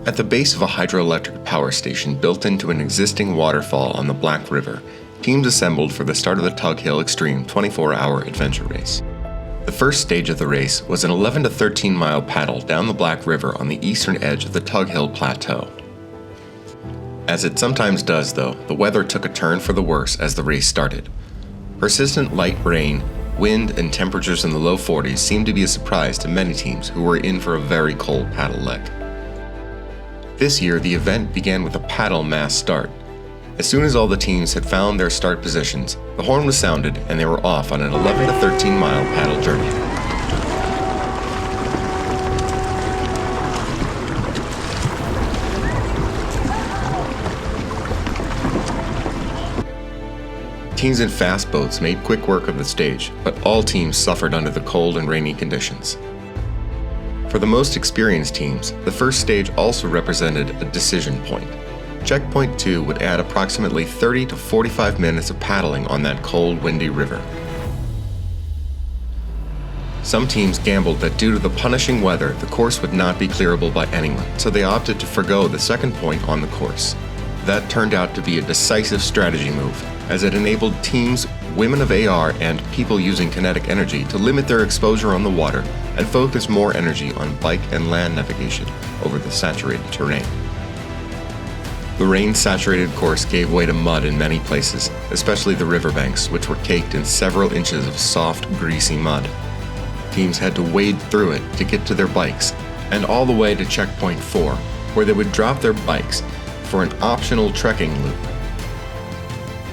At the base of a hydroelectric power station built into an existing waterfall on the Black River, teams assembled for the start of the Tug Hill Extreme 24-hour adventure race. The first stage of the race was an 11 to 13 mile paddle down the Black River on the eastern edge of the Tug Hill Plateau. As it sometimes does, though, the weather took a turn for the worse as the race started. Persistent light rain, wind, and temperatures in the low 40s seemed to be a surprise to many teams who were in for a very cold paddle leg. This year, the event began with a paddle mass start. As soon as all the teams had found their start positions, the horn was sounded and they were off on an 11 to 13 mile paddle journey. Teams in fast boats made quick work of the stage, but all teams suffered under the cold and rainy conditions. For the most experienced teams, the first stage also represented a decision point. Checkpoint 2 would add approximately 30 to 45 minutes of paddling on that cold, windy river. Some teams gambled that due to the punishing weather, the course would not be clearable by anyone, so they opted to forgo the second point on the course. That turned out to be a decisive strategy move, as it enabled teams, women of AR, and people using kinetic energy to limit their exposure on the water and focus more energy on bike and land navigation over the saturated terrain. The rain-saturated course gave way to mud in many places, especially the riverbanks, which were caked in several inches of soft, greasy mud. Teams had to wade through it to get to their bikes, and all the way to Checkpoint 4, where they would drop their bikes for an optional trekking loop.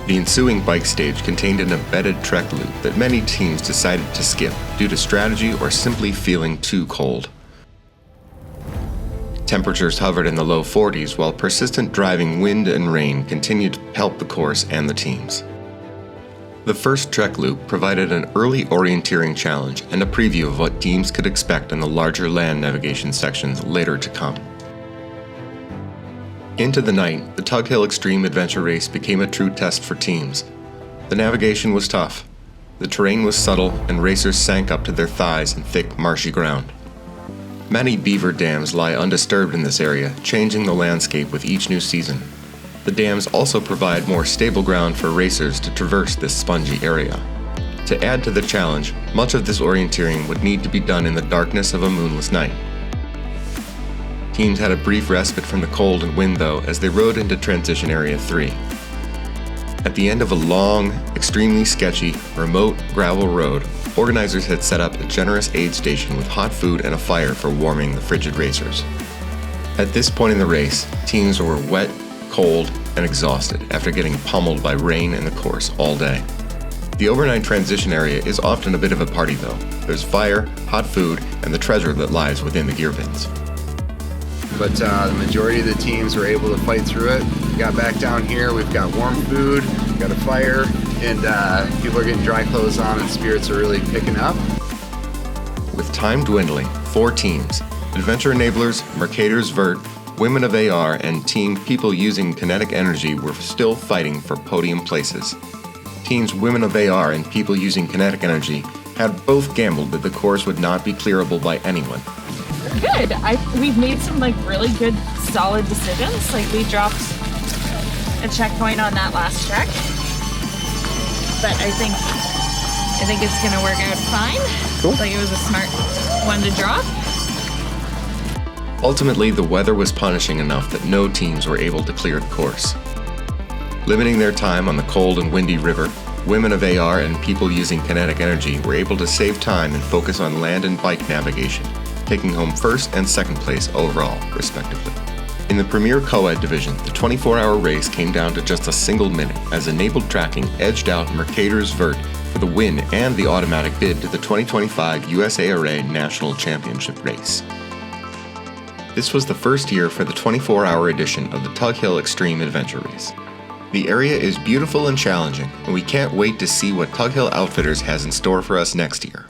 The ensuing bike stage contained an embedded trek loop that many teams decided to skip due to strategy or simply feeling too cold. Temperatures hovered in the low 40s while persistent driving wind and rain continued to help the course and the teams. The first trek loop provided an early orienteering challenge and a preview of what teams could expect in the larger land navigation sections later to come. Into the night, the Tug Hill Extreme Adventure Race became a true test for teams. The navigation was tough. The terrain was subtle, and racers sank up to their thighs in thick, marshy ground. Many beaver dams lie undisturbed in this area, changing the landscape with each new season. The dams also provide more stable ground for racers to traverse this spongy area. To add to the challenge, much of this orienteering would need to be done in the darkness of a moonless night. Teams had a brief respite from the cold and wind, though, as they rode into Transition Area 3. At the end of a long, extremely sketchy, remote gravel road, organizers had set up a generous aid station with hot food and a fire for warming the frigid racers. At this point in the race, teams were wet, cold, and exhausted after getting pummeled by rain and the course all day. The overnight transition area is often a bit of a party, though. There's fire, hot food, and the treasure that lies within the gear bins. But the majority of the teams were able to fight through it. We got back down here, we've got warm food, we've got a fire, and people are getting dry clothes on and spirits are really picking up. With time dwindling, 4 teams, Adventure Enablers, Mercator's Vert, Women of AR, and Team People Using Kinetic Energy were still fighting for podium places. Teams Women of AR and People Using Kinetic Energy had both gambled that the course would not be clearable by anyone. Good. We've made some really good, solid decisions. We dropped a checkpoint on that last check, but I think it's gonna work out fine. Cool. It was a smart one to drop. Ultimately, the weather was punishing enough that no teams were able to clear the course. Limiting their time on the cold and windy river, Women of AR and People Using Kinetic Energy were able to save time and focus on land and bike navigation, taking home first and second place overall, respectively. In the Premier Co-Ed division, the 24-hour race came down to just a single minute as enabled tracking edged out Mercator's Vert for the win and the automatic bid to the 2025 USARA National Championship race. This was the first year for the 24-hour edition of the Tug Hill Extreme Adventure Race. The area is beautiful and challenging, and we can't wait to see what Tug Hill Outfitters has in store for us next year.